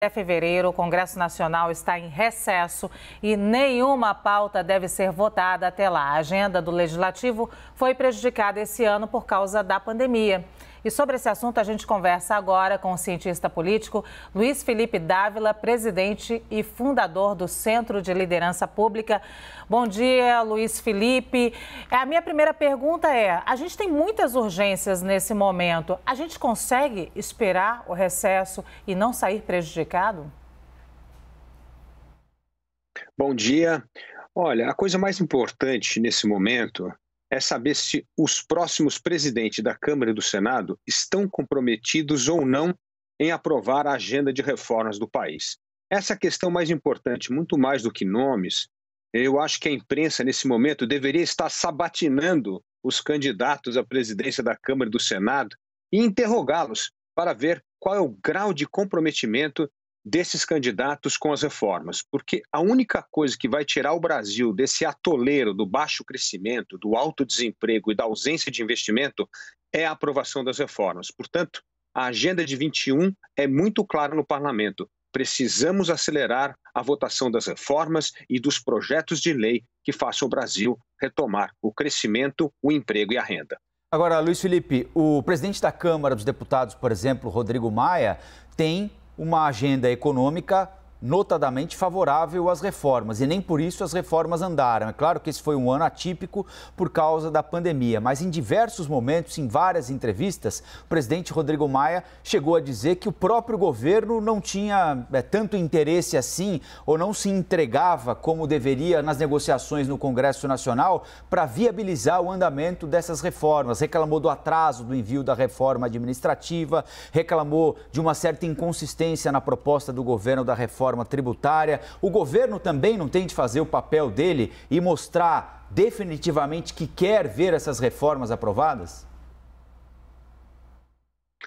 Até fevereiro, o Congresso Nacional está em recesso e nenhuma pauta deve ser votada até lá. A agenda do Legislativo foi prejudicada esse ano por causa da pandemia. E sobre esse assunto a gente conversa agora com o cientista político Luiz Felipe Dávila, presidente e fundador do Centro de Liderança Pública. Bom dia, Luiz Felipe. A minha primeira pergunta é, a gente tem muitas urgências nesse momento. A gente consegue esperar o recesso e não sair prejudicado? Bom dia. Olha, a coisa mais importante nesse momento é saber se os próximos presidentes da Câmara e do Senado estão comprometidos ou não em aprovar a agenda de reformas do país. Essa é a questão mais importante, muito mais do que nomes. Eu acho que a imprensa, nesse momento, deveria estar sabatinando os candidatos à presidência da Câmara e do Senado e interrogá-los para ver qual é o grau de comprometimento desses candidatos com as reformas, porque a única coisa que vai tirar o Brasil desse atoleiro do baixo crescimento, do alto desemprego e da ausência de investimento é a aprovação das reformas. Portanto, a agenda de 21 é muito clara no parlamento. Precisamos acelerar a votação das reformas e dos projetos de lei que façam o Brasil retomar o crescimento, o emprego e a renda. Agora, Luiz Felipe, o presidente da Câmara dos Deputados, por exemplo, Rodrigo Maia, tem uma agenda econômica notadamente favorável às reformas, e nem por isso as reformas andaram. É claro que esse foi um ano atípico por causa da pandemia, mas em diversos momentos, em várias entrevistas, o presidente Rodrigo Maia chegou a dizer que o próprio governo não tinha tanto interesse assim, ou não se entregava como deveria nas negociações no Congresso Nacional para viabilizar o andamento dessas reformas. Reclamou do atraso do envio da reforma administrativa, reclamou de uma certa inconsistência na proposta do governo da reforma tributária. O governo também não tem de fazer o papel dele e mostrar definitivamente que quer ver essas reformas aprovadas?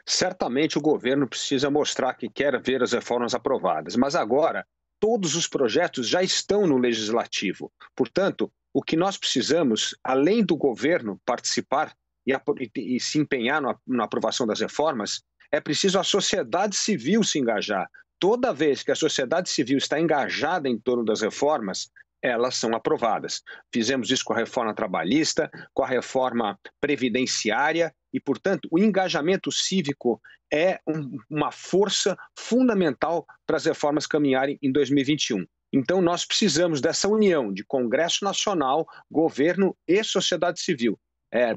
Certamente o governo precisa mostrar que quer ver as reformas aprovadas, mas agora todos os projetos já estão no Legislativo. Portanto, o que nós precisamos, além do governo participar e se empenhar na aprovação das reformas, é preciso a sociedade civil se engajar. Toda vez que a sociedade civil está engajada em torno das reformas, elas são aprovadas. Fizemos isso com a reforma trabalhista, com a reforma previdenciária e, portanto, o engajamento cívico é uma força fundamental para as reformas caminharem em 2021. Então, nós precisamos dessa união de Congresso Nacional, governo e sociedade civil.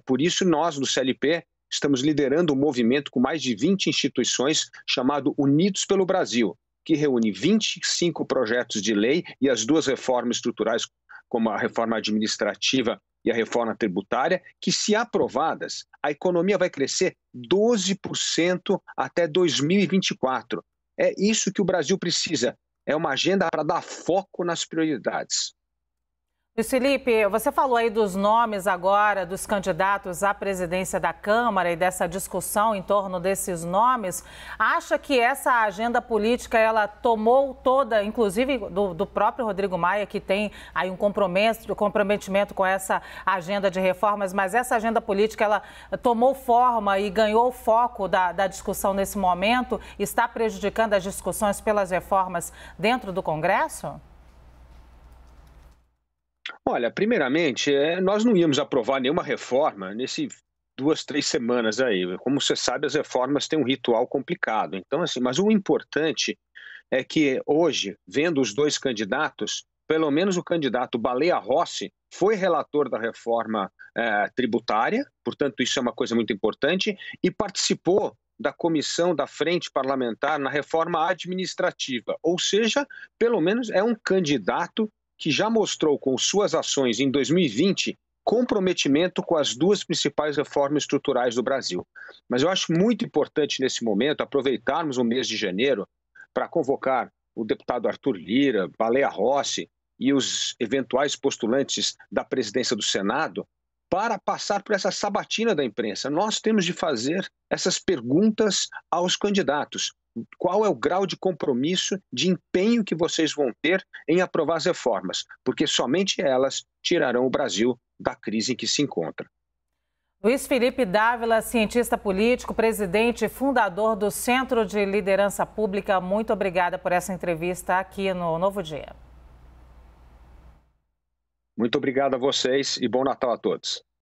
Por isso, nós, do CLP, estamos liderando um movimento com mais de 20 instituições chamado Unidos pelo Brasil, que reúne 25 projetos de lei e as duas reformas estruturais, como a reforma administrativa e a reforma tributária, que, se aprovadas, a economia vai crescer 12% até 2024. É isso que o Brasil precisa. É uma agenda para dar foco nas prioridades. Luiz Felipe, você falou aí dos nomes agora dos candidatos à presidência da Câmara e dessa discussão em torno desses nomes. Acha que essa agenda política, ela tomou toda, inclusive do próprio Rodrigo Maia, que tem aí um comprometimento com essa agenda de reformas, mas essa agenda política, ela tomou forma e ganhou foco da discussão nesse momento? Está prejudicando as discussões pelas reformas dentro do Congresso? Olha, primeiramente, nós não íamos aprovar nenhuma reforma nesse 2, 3 semanas aí. Como você sabe, as reformas têm um ritual complicado. Então, assim, mas o importante é que hoje, vendo os dois candidatos, pelo menos o candidato Baleia Rossi foi relator da reforma tributária, portanto, isso é uma coisa muito importante, e participou da comissão da Frente Parlamentar na reforma administrativa. Ou seja, pelo menos é um candidato que já mostrou com suas ações em 2020 comprometimento com as duas principais reformas estruturais do Brasil. Mas eu acho muito importante nesse momento aproveitarmos o mês de janeiro para convocar o deputado Arthur Lira, Baleia Rossi e os eventuais postulantes da presidência do Senado para passar por essa sabatina da imprensa. Nós temos de fazer essas perguntas aos candidatos. Qual é o grau de compromisso, de empenho que vocês vão ter em aprovar as reformas? Porque somente elas tirarão o Brasil da crise em que se encontra. Luiz Felipe Dávila, cientista político, presidente e fundador do Centro de Liderança Pública, muito obrigada por essa entrevista aqui no Novo Dia. Muito obrigado a vocês e bom Natal a todos.